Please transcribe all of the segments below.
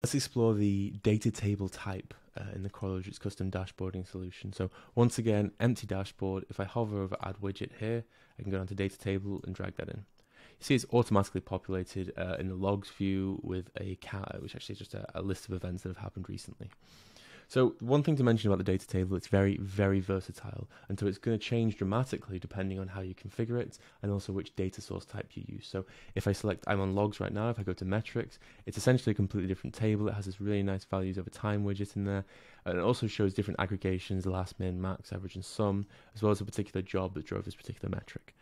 Let's explore the data table type in the Coralogix custom dashboarding solution. So once again, empty dashboard. If I hover over add widget here, I can go down to data table and drag that in. You see it's automatically populated in the logs view with a count, which actually is just a list of events that have happened recently. So one thing to mention about the data table, it's very, very versatile. And so it's going to change dramatically depending on how you configure it and also which data source type you use. So if I select, I'm on logs right now, if I go to metrics, it's essentially a completely different table. It has this really nice values over time widget in there. And it also shows different aggregations, last, min, max, average, and sum, as well as a particular job that drove this particular metric.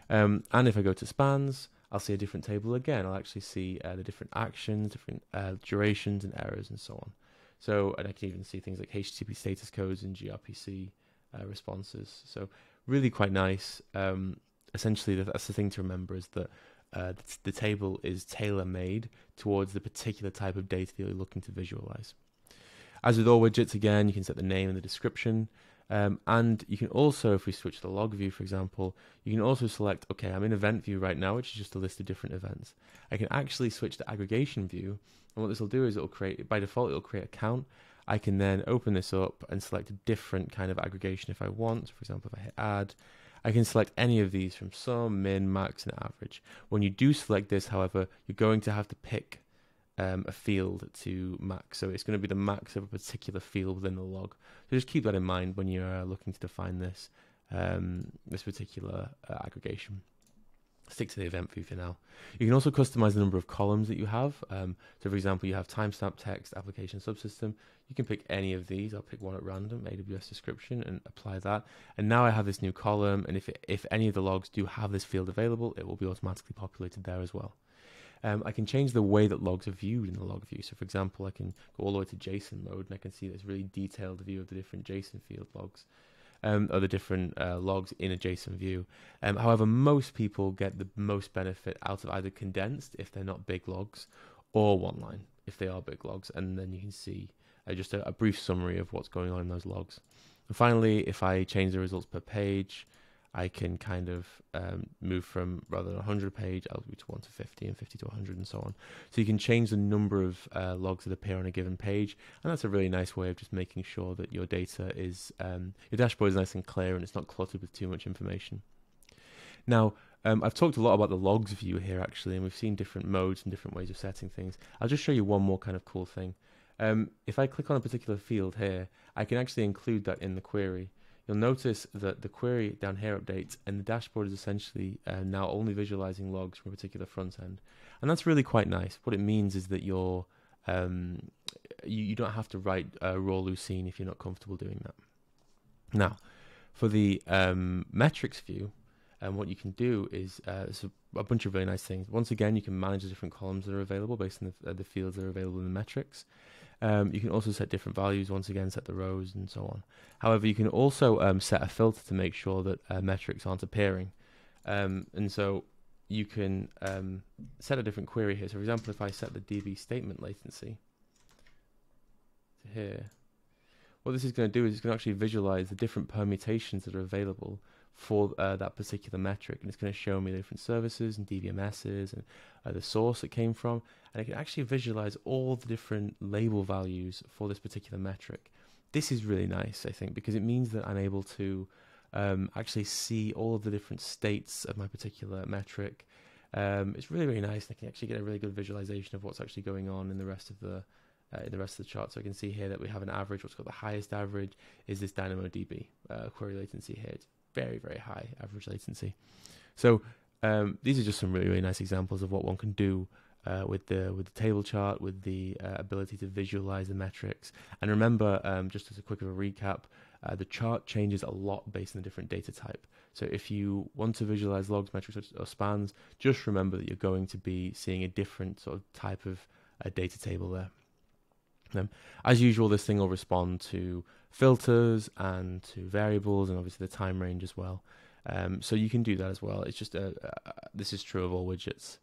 And if I go to spans, I'll see a different table again. I'll actually see the different actions, different durations and errors and so on. So, and I can even see things like HTTP status codes and gRPC responses. So really quite nice. Essentially, that's the thing to remember is that the table is tailor-made towards the particular type of data that you're looking to visualize. As with all widgets, again, you can set the name and the description. And you can also, if we switch to the log view, for example, you can also select, okay, I'm in event view right now, which is just a list of different events. I can actually switch to aggregation view. And what this will do is it'll create, by default, it'll create a count. I can then open this up and select a different kind of aggregation if I want. For example, if I hit add, I can select any of these from sum, min, max, and average. When you do select this, however, you're going to have to pick a field to max. So it's going to be the max of a particular field within the log. So just keep that in mind when you're looking to define this, this particular aggregation. Stick to the event view for now. You can also customize the number of columns that you have. So for example, you have timestamp text, application subsystem. You can pick any of these. I'll pick one at random, AWS description, and apply that. And now I have this new column. And if any of the logs do have this field available, it will be automatically populated there as well. I can change the way that logs are viewed in the log view. So for example, I can go all the way to JSON mode and I can see this really detailed view of the different JSON field logs. Or the different logs in a JSON view. However, most people get the most benefit out of either condensed, if they're not big logs, or one line, if they are big logs. And then you can see just a brief summary of what's going on in those logs. And finally, if I change the results per page, I can kind of move from, rather than 100 page, I'll go to 1 to 50 and 50 to 100 and so on. So you can change the number of logs that appear on a given page. And that's a really nice way of just making sure that your data is, your dashboard is nice and clear and it's not cluttered with too much information. Now, I've talked a lot about the logs view here actually, and we've seen different modes and different ways of setting things. I'll just show you one more kind of cool thing. If I click on a particular field here, I can actually include that in the query. You'll notice that the query down here updates and the dashboard is essentially now only visualizing logs from a particular front end. And that's really quite nice. What it means is that you're, you don't have to write raw Lucene if you're not comfortable doing that. Now, for the metrics view, what you can do is a bunch of really nice things. Once again, you can manage the different columns that are available based on the fields that are available in the metrics. You can also set different values, once again, set the rows and so on. However, you can also set a filter to make sure that metrics aren't appearing. And so you can set a different query here. So for example, if I set the DB statement latency to here, what this is going to do is it's going to actually visualize the different permutations that are available for that particular metric, and it's going to show me the different services and DBMSs and the source it came from, and I can actually visualize all the different label values for this particular metric. This is really nice, I think, because it means that I'm able to actually see all of the different states of my particular metric. It's really, really nice, and I can actually get a really good visualization of what's actually going on in the rest of the chart. So I can see here that we have an average. What's got the highest average is this DynamoDB query latency here. It's very, very high average latency. So these are just some really, really nice examples of what one can do with the table chart, with the ability to visualize the metrics. And remember, just as a quick of a recap, the chart changes a lot based on the different data type. So if you want to visualize logs, metrics, or spans, just remember that you're going to be seeing a different sort of type of data table there. As usual, this thing will respond to filters and to variables and obviously the time range as well. So you can do that as well. It's just this is true of all widgets.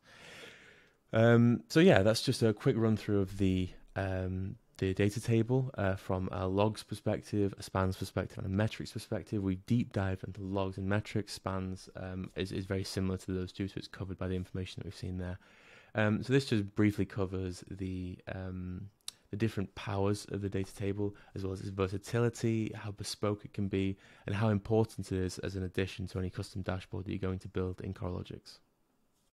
So yeah, that's just a quick run through of the data table from a logs perspective, a spans perspective, and a metrics perspective. We deep dive into logs and metrics. Spans is very similar to those two, so it's covered by the information that we've seen there. So this just briefly covers the the different powers of the data table, as well as its versatility, how bespoke it can be, and how important it is as an addition to any custom dashboard that you're going to build in Coralogix.